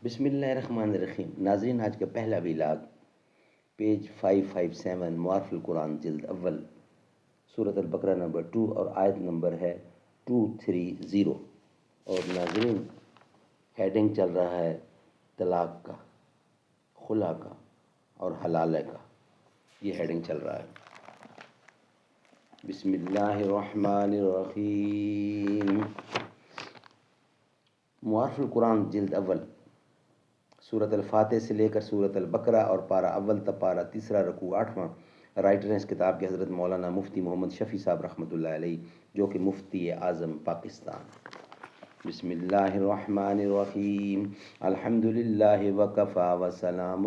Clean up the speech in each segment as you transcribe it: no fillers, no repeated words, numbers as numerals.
بسم اللہ الرحمن الرحیم۔ ناظرین، آج کا پہلا ویلاگ پیج 557 معارف القرآن جلد اول، سورۃ البقرہ نمبر 2 اور آیت نمبر ہے 230۔ اور ناظرین، ہیڈنگ چل رہا ہے طلاق کا، خلا کا اور حلالہ کا، یہ ہیڈنگ چل رہا ہے۔ بسم اللہ الرحمن الرحیم۔ معارف القرآن جلد اول، سورۃ الفاتح سے لے کر سورۃ البقرہ اور پارہ اول تا پارہ تیسرا رکوع 8واں۔ رائٹر ہیں اس کتاب کے حضرت مولانا مفتی محمد شفیع صاحب رحمۃ اللہ علیہ، جو کہ مفتی اعظم پاکستان۔ بسم اللہ الرحمن الرحیم۔ الحمد للہ وکفی وسلام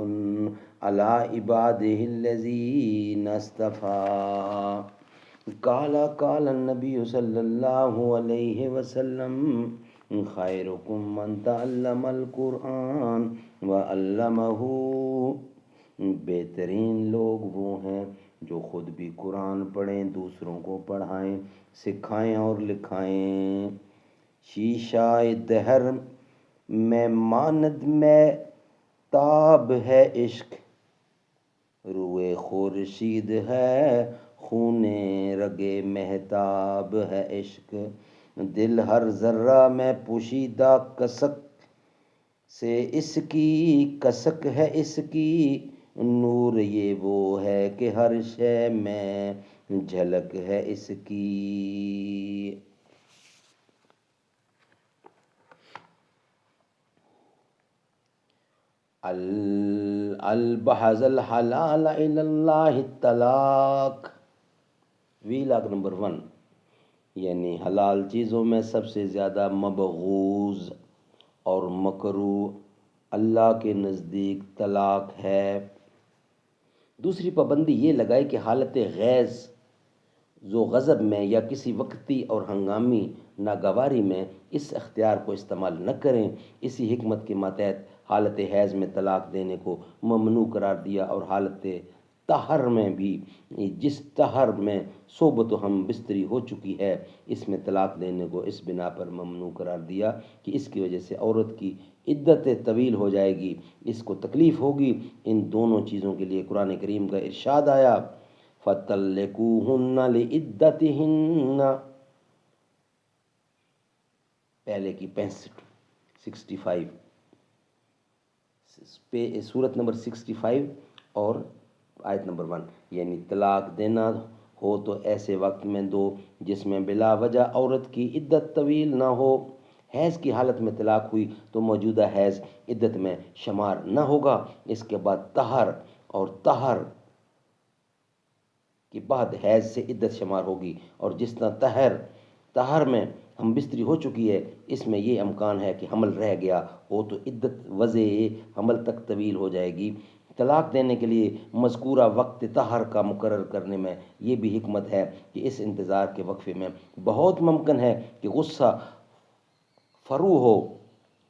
علی عبادہ الذین اصطفیٰ۔ قال النبی صلی اللہ علیہ وسلم خیرکم من تعلم القرآن وعلمہ۔ بہترین لوگ وہ ہیں جو خود بھی قرآن پڑھیں، دوسروں کو پڑھائیں، سکھائیں اور لکھائیں۔ شیشہ دہر میں ماند میں تاب ہے عشق، روئے خورشید ہے خون رگے مہتاب ہے عشق۔ دل ہر ذرہ میں پوشیدہ کسک سے اس کی کسک ہے اس کی، نور یہ وہ ہے کہ ہر شے میں جھلک ہے اس کی۔ البحث الحلال الی اللہ الطلاق۔ ویلاگ نمبر 1، یعنی حلال چیزوں میں سب سے زیادہ مبغوض اور مکروہ اللہ کے نزدیک طلاق ہے۔ دوسری پابندی یہ لگائے کہ حالت غیظ، ذو غضب میں یا کسی وقتی اور ہنگامی ناگواری میں اس اختیار کو استعمال نہ کریں۔ اسی حکمت کے ماتحت حالت حیض میں طلاق دینے کو ممنوع قرار دیا، اور حالت طہر میں بھی، جس طہر میں صحبت و ہم بستری ہو چکی ہے، اس میں طلاق دینے کو اس بنا پر ممنوع قرار دیا کہ اس کی وجہ سے عورت کی عدت طویل ہو جائے گی، اس کو تکلیف ہوگی۔ ان دونوں چیزوں کے لیے قرآن کریم کا ارشاد آیا فَطَلِّقُوهُنَّ لِعِدَّتِهِنَّ، پہلے کی 65 سورت نمبر 65 اور آیت نمبر 1، یعنی طلاق دینا ہو تو ایسے وقت میں دو جس میں بلا وجہ عورت کی عدت طویل نہ ہو۔ حیض کی حالت میں طلاق ہوئی تو موجودہ حیض عدت میں شمار نہ ہوگا۔ اس کے بعد طہر، اور طہر کے بعد حیض سے عدت شمار ہوگی، اور جس طرح طہر میں ہم بستری ہو چکی ہے، اس میں یہ امکان ہے کہ حمل رہ گیا ہو تو عدت وضع حمل تک طویل ہو جائے گی۔ طلاق دینے کے لیے مذکورہ وقت طہر کا مقرر کرنے میں یہ بھی حکمت ہے کہ اس انتظار کے وقفے میں بہت ممکن ہے کہ غصہ فرو ہو،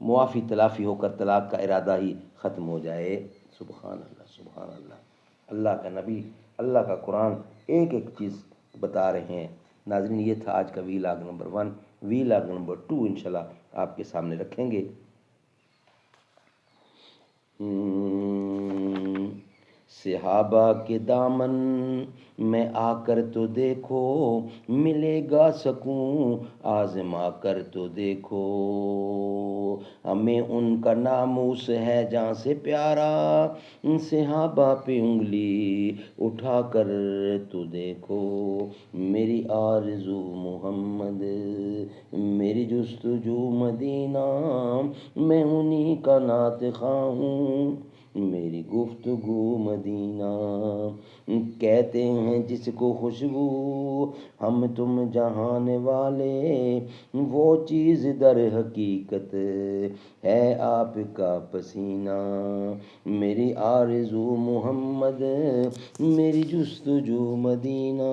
معافی تلافی ہو کر طلاق کا ارادہ ہی ختم ہو جائے۔ سبحان اللہ، سبحان اللہ۔ اللہ کا نبی، اللہ کا قرآن ایک ایک چیز بتا رہے ہیں۔ ناظرین، یہ تھا آج کا ویلاگ نمبر 1۔ ویلاگ نمبر 2 انشاءاللہ آپ کے سامنے رکھیں گے۔ صحابہ کے دامن میں آ کر تو دیکھو، ملے گا سکون آزما کر تو دیکھو۔ ہمیں ان کا ناموس ہے جاں سے پیارا، صحابہ پہ انگلی اٹھا کر تو دیکھو۔ میری آرزو محمد، میری جستجو مدینہ، میں انہی کا نعت خواں ہوں، میری گفتگو مدینہ۔ کہتے ہیں جس کو خوشبو ہم تم جہان والے، وہ چیز در حقیقت ہے آپ کا پسینہ۔ میری آرزو محمد، میری جستجو مدینہ۔